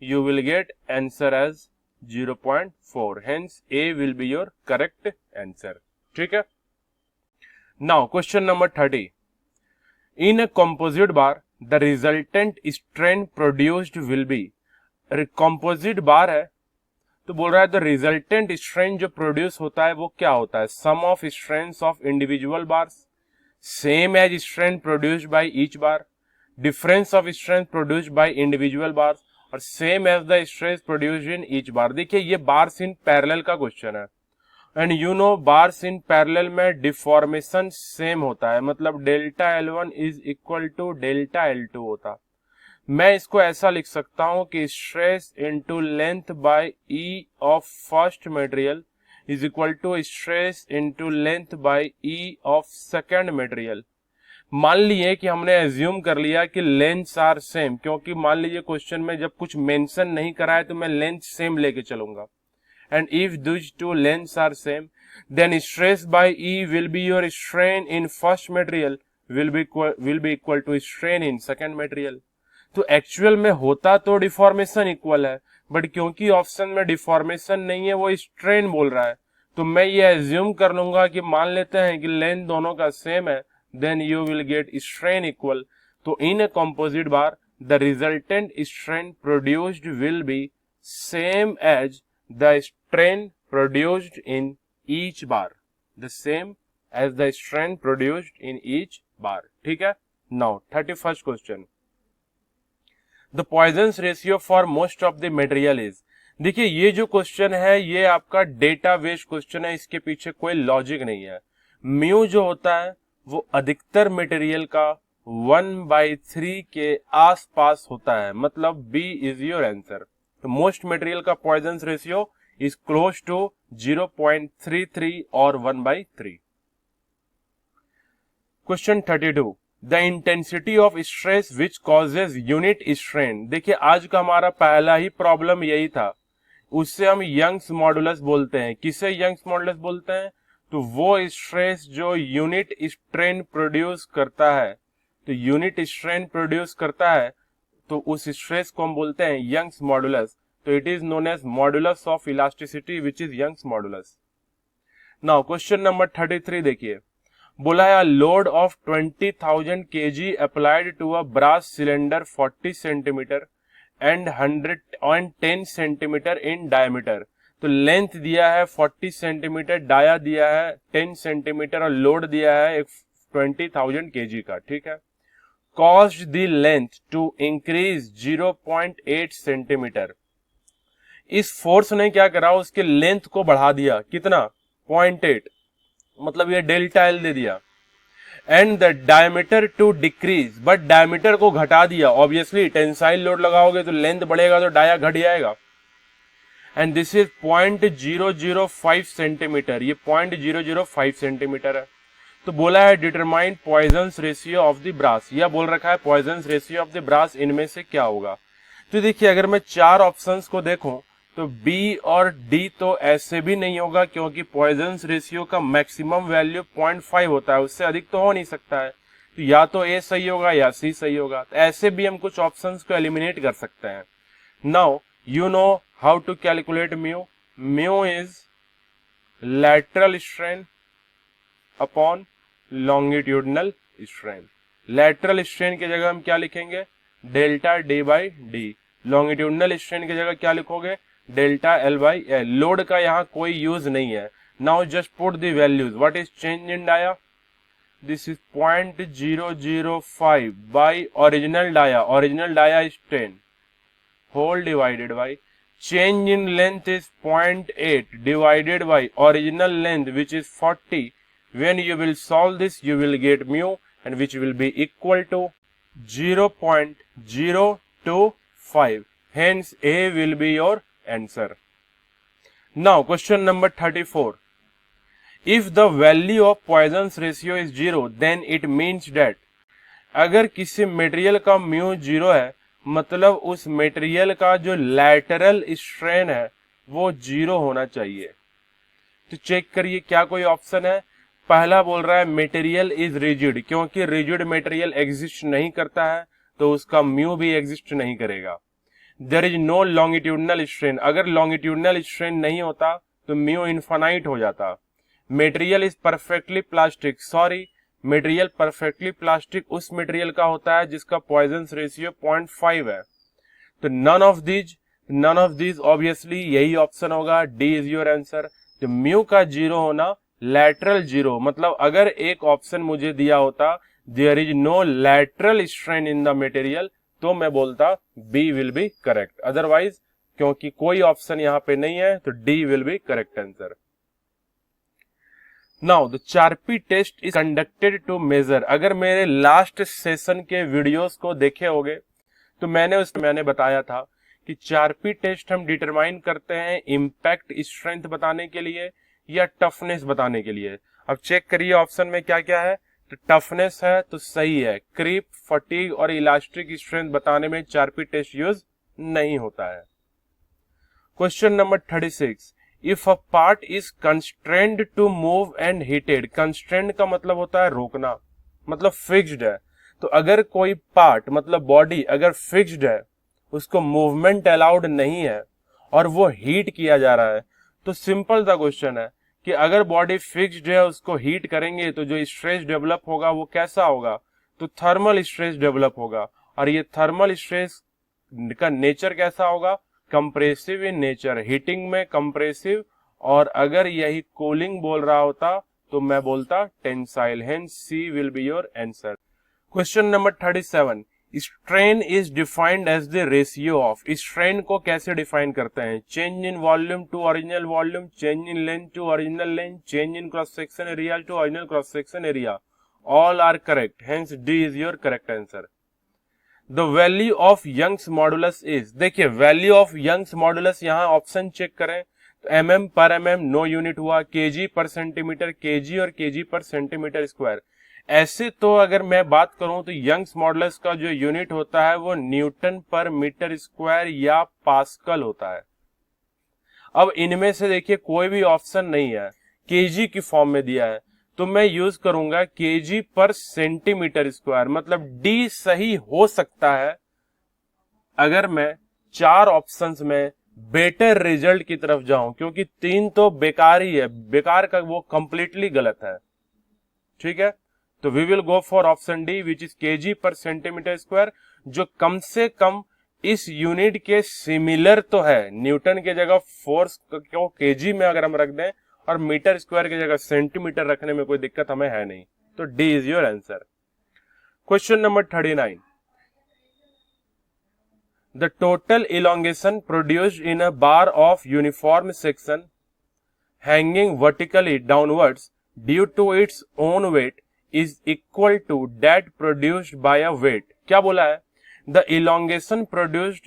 you will get answer as 0.4. Hence, A will be your correct answer. ठीक है? Now, question number 30. In a composite bar, the resultant strain produced will be, composite bar है, तो बोल रहा है the resultant strain जो produce होता है वो क्या होता है, sum of strains of individual bars, same as strain produced by each bar, difference of strain produced by individual bars, और same as the stress produced in each bar. देखिए ये बार्स इन पैरेलल का question है, and you know bars in parallel में deformation same होता है, मतलब delta L1 is equal to delta L2 होता। मैं इसको ऐसा लिख सकता हूं कि stress into length by E of first material is equal to stress into length by E of second material. मान लीजिए कि हमने एज्यूम कर लिया कि लेंथ्स आर सेम, क्योंकि मान लीजिए क्वेश्चन में जब कुछ मेंशन नहीं करा है तो मैं लेंथ सेम लेके चलूंगा, and if these two lengths are same then stress by E will be your strain in first material will be equal to strain in second material. तो एक्चुअल में होता तो डिफॉर्मेशन इक्वल है, but क्योंकि option में deformation नहीं है वो स्ट्रेन बोल रहा है, तो मैं ये एज्यूम कर लूंगा कि मान लेते हैं कि लेंथ दोनों का सेम है, then you will get strain equal. So in a composite bar, the resultant strain produced will be same as the strain produced in each bar. The same as the strain produced in each bar. ठीक है? Now 31st question. The Poisson's ratio for most of the material is. देखिए ये जो question है ये आपका data based question है, इसके पीछे कोई लॉजिक नहीं है। म्यू जो होता है वो अधिकतर मटेरियल का 1/3 के आसपास होता है, मतलब बी इज योर आंसर। तो मोस्ट मटेरियल का Poisson's ratio is close to 0.33 और 1/3। Question 32, the intensity of stress which causes unit strain. देखिए आज का हमारा पहला ही प्रॉब्लम यही था, उससे हम यंग्स मॉडुलस बोलते हैं। किसे यंग्स मॉडुलस बोलते हैं? तो वो स्ट्रेस जो यूनिट स्ट्रेन प्रोड्यूस करता है, तो यूनिट स्ट्रेन प्रोड्यूस करता है तो उस स्ट्रेस को हम बोलते हैं यंग्स मॉडुलस। तो it is known as modulus of elasticity which is Young's modulus. Now question number 33 देखिए, बोला है load of 20,000 kg applied to a brass cylinder 40 centimetre and 110 centimetre in diameter. तो लेंथ दिया है 40 सेंटीमीटर, डाया दिया है 10 centimetre और load दिया है 20,000 kg का। ठीक है, caused the length to increase 0.8 centimetre. इस फोर्स ने क्या करा, उसके लेंथ को बढ़ा दिया, कितना? 0.8, मतलब ये डेल्टा एल दे दिया। And the diameter to decrease, but diameter को घटा दिया। ऑब्वियसली टेंसाइल लोड लगाओगे तो लेंथ बढ़ेगा तो डाया घट जाएगा। एंड दिस इज 0.005 सेंटीमीटर, ये 0.005 सेंटीमीटर है। तो बोला है determine Poisson's ratio of the brass, or बोल रखा है Poisson's ratio of the brass, इनमें से क्या होगा। तो देखिए अगर मैं चार ऑप्शंस को देखूं तो बी और डी तो ऐसे भी नहीं होगा, क्योंकि पॉइजन्स रेशियो का मैक्सिमम वैल्यू 0.5 होता है, उससे अधिक तो हो नहीं सकता है। तो या तो ए सही होगा या सी सही होगा। तो ऐसे भी हम कुछ ऑप्शंस को एलिमिनेट कर सकते हैं। Now you know how to calculate mu. Mu is lateral strain upon longitudinal strain. lateral strain की जगह हम क्या लिखेंगे? Delta d by d. longitudinal strain की जगह क्या लिखोगे? Delta l by l. Load का यहाँ कोई यूज नहीं है। Now just put the values. What is change in dia? This is 0.005 by original dia. Original dia is 10. Whole divided by change in length is 0.8 divided by original length which is 40. When you will solve this you will get mu, and which will be equal to 0.025. Hence A will be your answer. Now question number 34. If the value of Poisson's ratio is 0 then it means that अगर किसी material का mu 0 है मतलब उस material का जो lateral strain है वो 0 होना चाहिए। तो चेक करिए क्या कोई ऑप्शन है। पहला बोल रहा है मटेरियल इज रिजिड, क्योंकि रिजिड मटेरियल एग्जिस्ट नहीं करता है तो उसका म्यू भी एग्जिस्ट नहीं करेगा। There is no longitudinal strain, अगर लॉन्गिट्यूडनल स्ट्रेन नहीं होता तो म्यू इनफाइनाइट हो जाता। Material is perfectly plastic, sorry material perfectly plastic उस मटेरियल का होता है जिसका पॉइजन्स रेशियो 0.5 है। तो नन ऑफ दीज ऑब्वियसली यही ऑप्शन होगा, डी इज योर आंसर। तो म्यू का 0 होना, लैटरल 0, मतलब अगर एक ऑप्शन मुझे दिया होता there is no lateral strain in the material तो मैं बोलता B will be correct. Otherwise क्योंकि कोई ऑप्शन यहां पे नहीं है तो D will be correct answer. Now the Charpy test is conducted to measure. अगर मेरे लास्ट सेशन के वीडियोस को देखे होगे तो मैंने बताया था कि चारपी टेस्ट हम डिटरमाइन करते हैं इंपैक्ट स्ट्रेंथ बताने के लिए या टफनेस बताने के लिए। अब चेक करिए ऑप्शन में क्या क्या है। तो टफनेस है तो सही है, क्रीप, फटीग और इलास्टिक स्ट्रेंथ बताने में चारपी टेस्ट यूज नहीं होता है। Question number 36, if a part is constrained to move and heated. Constrained का मतलब होता है रोकना, मतलब फिक्स्ड है। तो अगर कोई पार्ट मतलब बॉडी अगर फिक्स्ड है, उसको मूवमेंट अलाउड नहीं है और वो हीट किया जा रहा है, तो सिंपल सा क्वेश्चन है कि अगर बॉडी फिक्स्ड है उसको हीट करेंगे तो जो स्ट्रेस डेवलप होगा वो कैसा होगा, तो थर्मल स्ट्रेस डेवलप होगा। और ये थर्मल स्ट्रेस का नेचर कैसा होगा, कंप्रेसिव इन नेचर, हीटिंग में कंप्रेसिव। और अगर यही कूलिंग बोल रहा होता तो मैं बोलता tensile. Hence C will be your answer. Question number 37, strain is defined as the ratio of. Strain को कैसे डिफाइन करते हैं, change in volume to original volume, change in length to original length, change in cross section area to original cross section area. All are correct, hence D is your correct answer. The value of Young's modulus is. देखिए value of Young's modulus, यहाँ option check करें तो MM पर MM no unit हुआ, KG per centimetre, KG और KG per centimetre square. ऐसे तो अगर मैं बात करूं तो यंग्स मॉडुलस का जो यूनिट होता है वो न्यूटन पर मीटर स्क्वायर या पास्कल होता है। अब इनमें से देखिए कोई भी ऑप्शन नहीं है, केजी की फॉर्म में दिया है, तो मैं यूज करूंगा केजी पर सेंटीमीटर स्क्वायर। मतलब डी सही हो सकता है अगर मैं 4 ऑप्शंस में बेटर रिजल्ट की तरफ जाऊं, क्योंकि 3 तो बेकार ही है, बेकार का वो कंप्लीटली गलत है। ठीक है, तो we will go for option D which is KG per centimetre square, जो कम से कम इस यूनिट के सिमिलर तो है। न्यूटन के जगह फोर्स को केजी में अगर हम रख दें और मीटर स्क्वायर की जगह सेंटीमीटर रखने में कोई दिक्कत हमें है नहीं, तो D is your answer. Question number 39, the total elongation produced in a bar of uniform section hanging vertically downwards due to its own weight is equal to that produced by a weight। क्या बोला है, the elongation produced,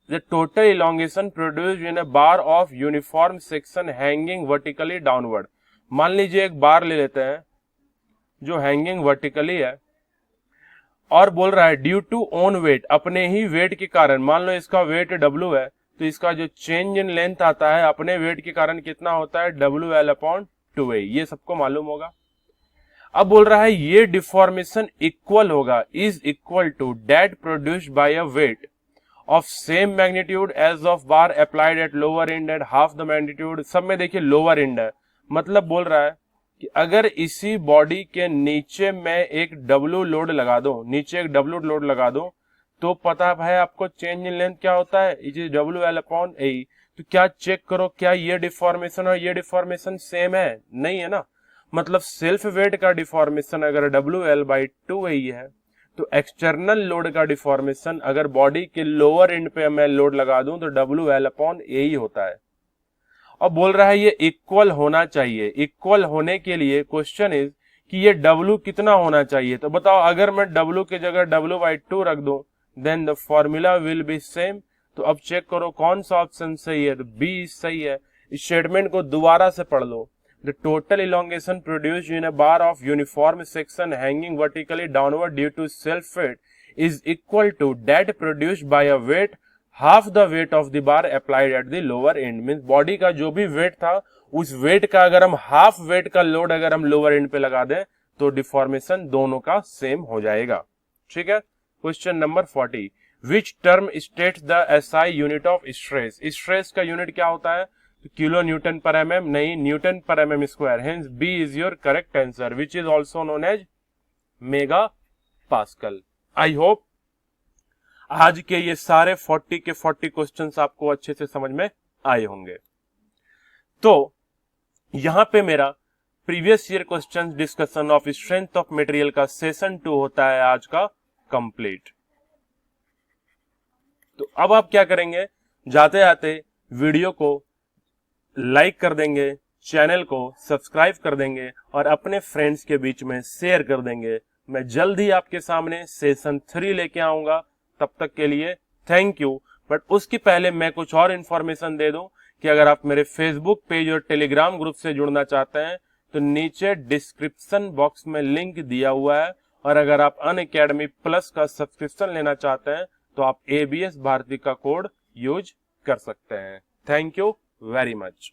the total elongation produced in a bar of uniform section hanging vertically downward। मान लीजिए एक बार ले लेते हैं जो हैंगिंग वर्टिकली है और बोल रहा है ड्यू टू ओन वेट, अपने ही वेट के कारण। मान लो इसका वेट W है तो इसका जो चेंज इन लेंथ आता है अपने वेट के कारण कितना होता है, WL/2A। ये सबको मालूम होगा। अब बोल रहा है ये डिफॉर्मेशन इक्वल होगा, is equal to that produced by a weight of same magnitude as of bar applied at lower end at half the magnitude. सब में देखिए लोअर एंड है, मतलब बोल रहा है कि अगर इसी बॉडी के नीचे मैं एक W लोड लगा दूं, नीचे एक W लोड लगा दूं, तो पता है आपको चेंज इन लेंथ क्या होता है, इट इज WL/A। तो क्या चेक करो, क्या ये डिफॉर्मेशन और ये डिफॉर्मेशन सेम है, नहीं है ना। मतलब सेल्फ वेट का डिफॉर्मेशन अगर WL/2A है तो एक्सटर्नल लोड का डिफॉर्मेशन अगर बॉडी के लोअर एंड पे मैं लोड लगा दूं तो WL/A ही होता है। अब बोल रहा है ये इक्वल होना चाहिए। इक्वल होने के लिए क्वेश्चन इज कि ये W कितना होना चाहिए। तो बताओ अगर मैं W की जगह W/2 रख दूं then the formula will be same. तो अब चेक करो कौन सा ऑप्शन सही है, तो बी सही है। इस स्टेटमेंट को दोबारा से पढ़ लो। The total elongation produced in a bar of uniform section hanging vertically downward due to self weight is equal to that produced by a weight half the weight of the bar applied at the lower end। Means body का जो भी weight था उस weight का अगर हम half weight का load अगर हम lower end पे लगा दें तो deformation दोनों का same हो जाएगा। ठीक है, question number 40, which term states the SI unit of stress। stress का unit क्या होता है, किलो न्यूटन पर mm, नहीं newton per mm square. Hence B is your correct answer which is also known as mega pascal. I hope आज के ये सारे 40 के 40 क्वेश्चंस आपको अच्छे से समझ में आए होंगे। तो यहां पे मेरा previous year questions discussion of strength of material का सेशन 2 होता है आज का कंप्लीट। तो अब आप क्या करेंगे, जाते जाते वीडियो को लाइक कर देंगे, चैनल को सब्सक्राइब कर देंगे और अपने फ्रेंड्स के बीच में शेयर कर देंगे। मैं जल्द ही आपके सामने सेशन 3 लेके आऊंगा। तब तक के लिए थैंक यू। बट उसकी पहले मैं कुछ और इन्फॉर्मेशन दे दूं कि अगर आप मेरे फेसबुक पेज और टेलीग्राम ग्रुप से जुड़ना चाहते हैं तो नीचे डिस्क्रिप्शन बॉक्स में लिंक दिया हुआ है, और अगर आप अनअकैडमी प्लस का सब्सक्रिप्शन लेना चाहते हैं तो आप ABS भारती का कोड यूज कर सकते हैं। Thank you very much.